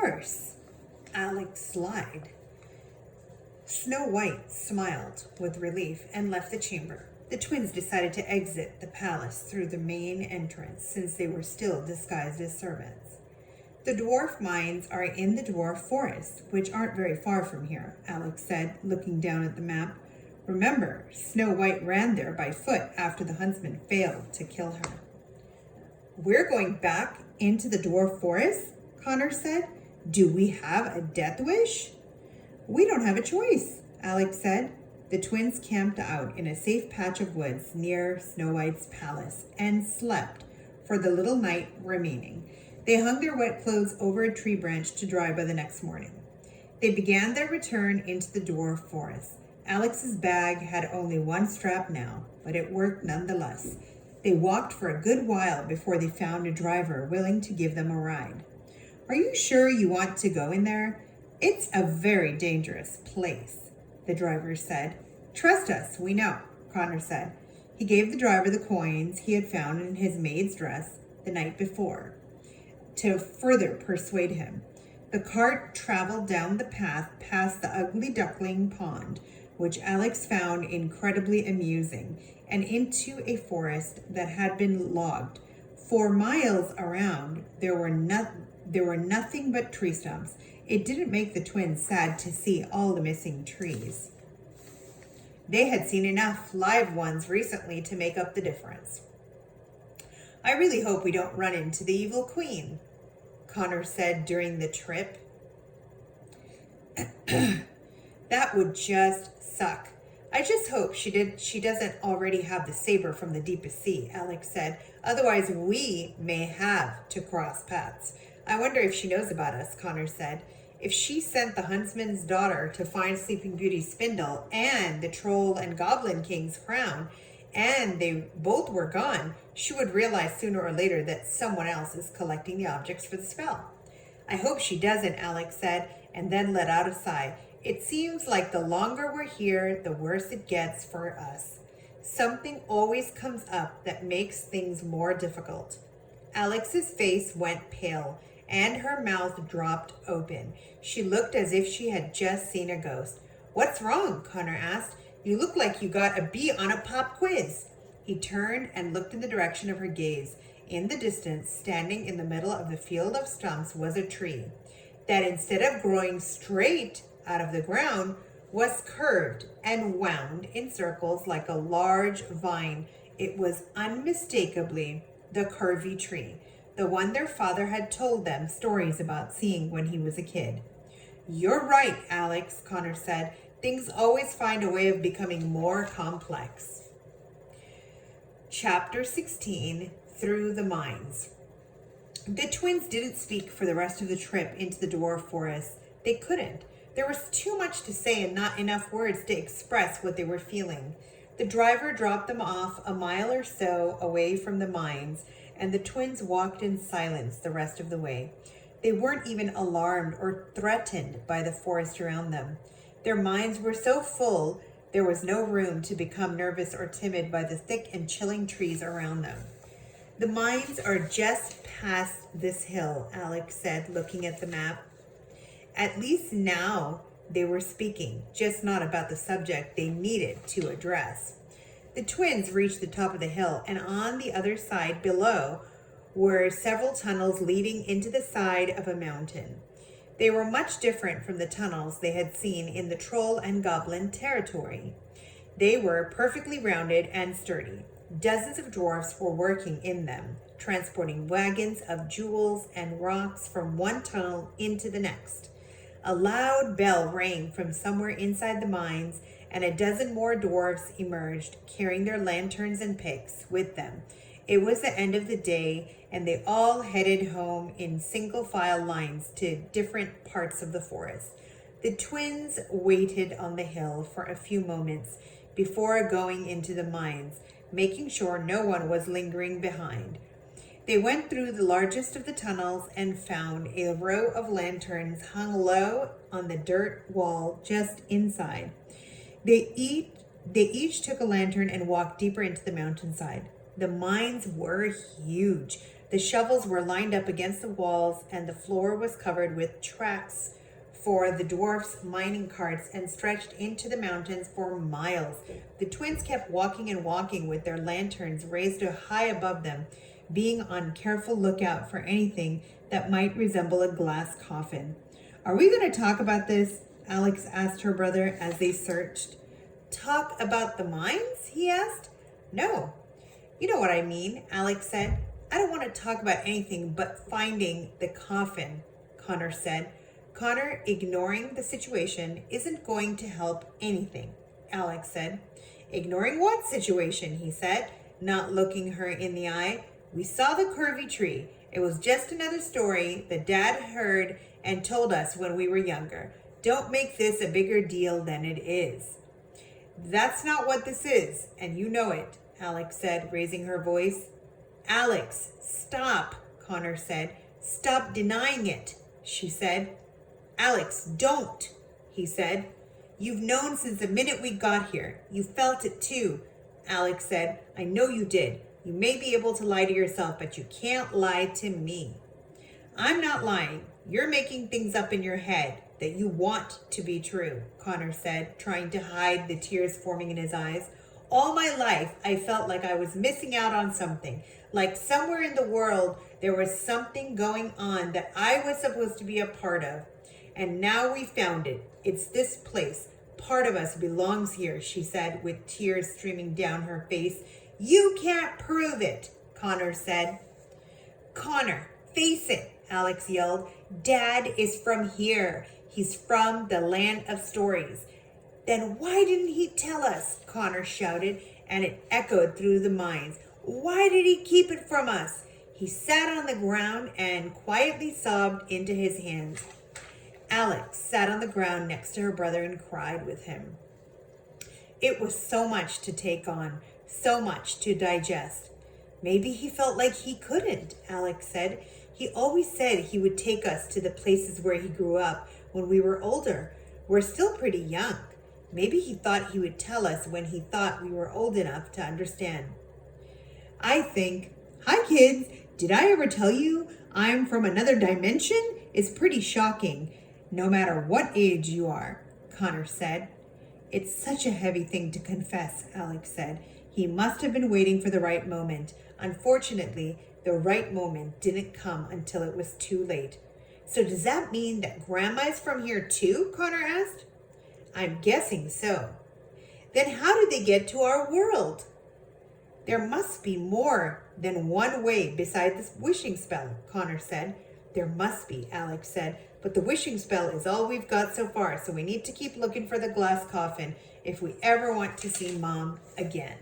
course, Alex lied. Snow White smiled with relief and left the chamber. The twins decided to exit the palace through the main entrance since they were still disguised as servants. The dwarf mines are in the dwarf forest, which aren't very far from here, Alex said, looking down at the map. Remember, Snow White ran there by foot after the huntsman failed to kill her. We're going back into the dwarf forest, Connor said. Do we have a death wish? We don't have a choice, Alex said. The twins camped out in a safe patch of woods near Snow White's palace and slept for the little night remaining. They hung their wet clothes over a tree branch to dry by the next morning. They began their return into the dwarf forest. Alex's bag had only one strap now, but it worked nonetheless. They walked for a good while before they found a driver willing to give them a ride. Are you sure you want to go in there? It's a very dangerous place, the driver said. Trust us, we know, Connor said. He gave the driver the coins he had found in his maid's dress the night before to further persuade him. The cart traveled down the path past the ugly duckling pond, which Alex found incredibly amusing, and into a forest that had been logged. For miles around, there were nothing but tree stumps. It didn't make the twins sad to see all the missing trees. They had seen enough live ones recently to make up the difference. I really hope we don't run into the evil queen, Connor said during the trip. That would just suck. I just hope she doesn't already have the saber from the deepest sea, Alex said. Otherwise, we may have to cross paths. I wonder if she knows about us, Connor said. If she sent the huntsman's daughter to find Sleeping Beauty's spindle and the troll and goblin king's crown, and they both were gone, she would realize sooner or later that someone else is collecting the objects for the spell. I hope she doesn't, Alex said, and then let out a sigh. It seems like the longer we're here, the worse it gets for us. Something always comes up that makes things more difficult. Alex's face went pale, and her mouth dropped open. She looked as if she had just seen a ghost. What's wrong? Connor asked. You look like you got a B on a pop quiz. He turned and looked in the direction of her gaze. In the distance, standing in the middle of the field of stumps, was a tree that, instead of growing straight out of the ground, was curved and wound in circles like a large vine. It was unmistakably the curvy tree, the one their father had told them stories about seeing when he was a kid. You're right, Alex, Connor said. Things always find a way of becoming more complex. Chapter 16, Through the Mines. The twins didn't speak for the rest of the trip into the dwarf forest. They couldn't. There was too much to say and not enough words to express what they were feeling. The driver dropped them off a mile or so away from the mines, and the twins walked in silence the rest of the way. They weren't even alarmed or threatened by the forest around them. Their minds were so full, there was no room to become nervous or timid by the thick and chilling trees around them. The mines are just past this hill, Alex said, looking at the map. At least now they were speaking, just not about the subject they needed to address. The twins reached the top of the hill, and on the other side below were several tunnels leading into the side of a mountain. They were much different from the tunnels they had seen in the troll and goblin territory. They were perfectly rounded and sturdy. Dozens of dwarfs were working in them, transporting wagons of jewels and rocks from one tunnel into the next. A loud bell rang from somewhere inside the mines, and a dozen more dwarfs emerged, carrying their lanterns and picks with them. It was the end of the day, and they all headed home in single file lines to different parts of the forest. The twins waited on the hill for a few moments before going into the mines, making sure no one was lingering behind. They went through the largest of the tunnels and found a row of lanterns hung low on the dirt wall just inside. They each took a lantern and walked deeper into the mountainside. The mines were huge. The shovels were lined up against the walls, and the floor was covered with tracks for the dwarfs' mining carts and stretched into the mountains for miles. The twins kept walking and walking with their lanterns raised high above them, being on careful lookout for anything that might resemble a glass coffin. "Are we going to talk about this?" Alex asked her brother as they searched. "Talk about the mines?" he asked. "No. You know what I mean," Alex said. "I don't want to talk about anything but finding the coffin," Connor said. "Connor, ignoring the situation isn't going to help anything," Alex said. "Ignoring what situation?" he said, not looking her in the eye. "We saw the curvy tree. It was just another story that Dad heard and told us when we were younger. Don't make this a bigger deal than it is." "That's not what this is, and you know it," Alex said, raising her voice. "Alex, stop," Connor said. "Stop denying it," she said. "Alex, don't," he said. "You've known since the minute we got here. You felt it too," Alex said. "I know you did. You may be able to lie to yourself, but you can't lie to me." "I'm not lying. You're making things up in your head that you want to be true," Connor said, trying to hide the tears forming in his eyes. "All my life, I felt like I was missing out on something, like somewhere in the world there was something going on that I was supposed to be a part of. And now we found it. It's this place. Part of us belongs here," she said, with tears streaming down her face. "You can't prove it," Connor said. "Connor, face it," Alex yelled. "Dad is from here. He's from the land of stories." "Then why didn't he tell us?" Connor shouted, and it echoed through the mines. "Why did he keep it from us?" He sat on the ground and quietly sobbed into his hands. Alex sat on the ground next to her brother and cried with him. It was so much to take on, so much to digest. "Maybe he felt like he couldn't," Alex said. "He always said he would take us to the places where he grew up when we were older. We're still pretty young. Maybe he thought he would tell us when he thought we were old enough to understand." "I think, hi kids, did I ever tell you I'm from another dimension? It's pretty shocking, no matter what age you are," Connor said. "It's such a heavy thing to confess," Alex said. "He must have been waiting for the right moment. Unfortunately, the right moment didn't come until it was too late." "So does that mean that Grandma is from here too?" Connor asked. "I'm guessing so." "Then how did they get to our world?" "There must be more than one way beside this wishing spell," Connor said. "There must be," Alex said. "But the wishing spell is all we've got so far, so we need to keep looking for the glass coffin if we ever want to see Mom again."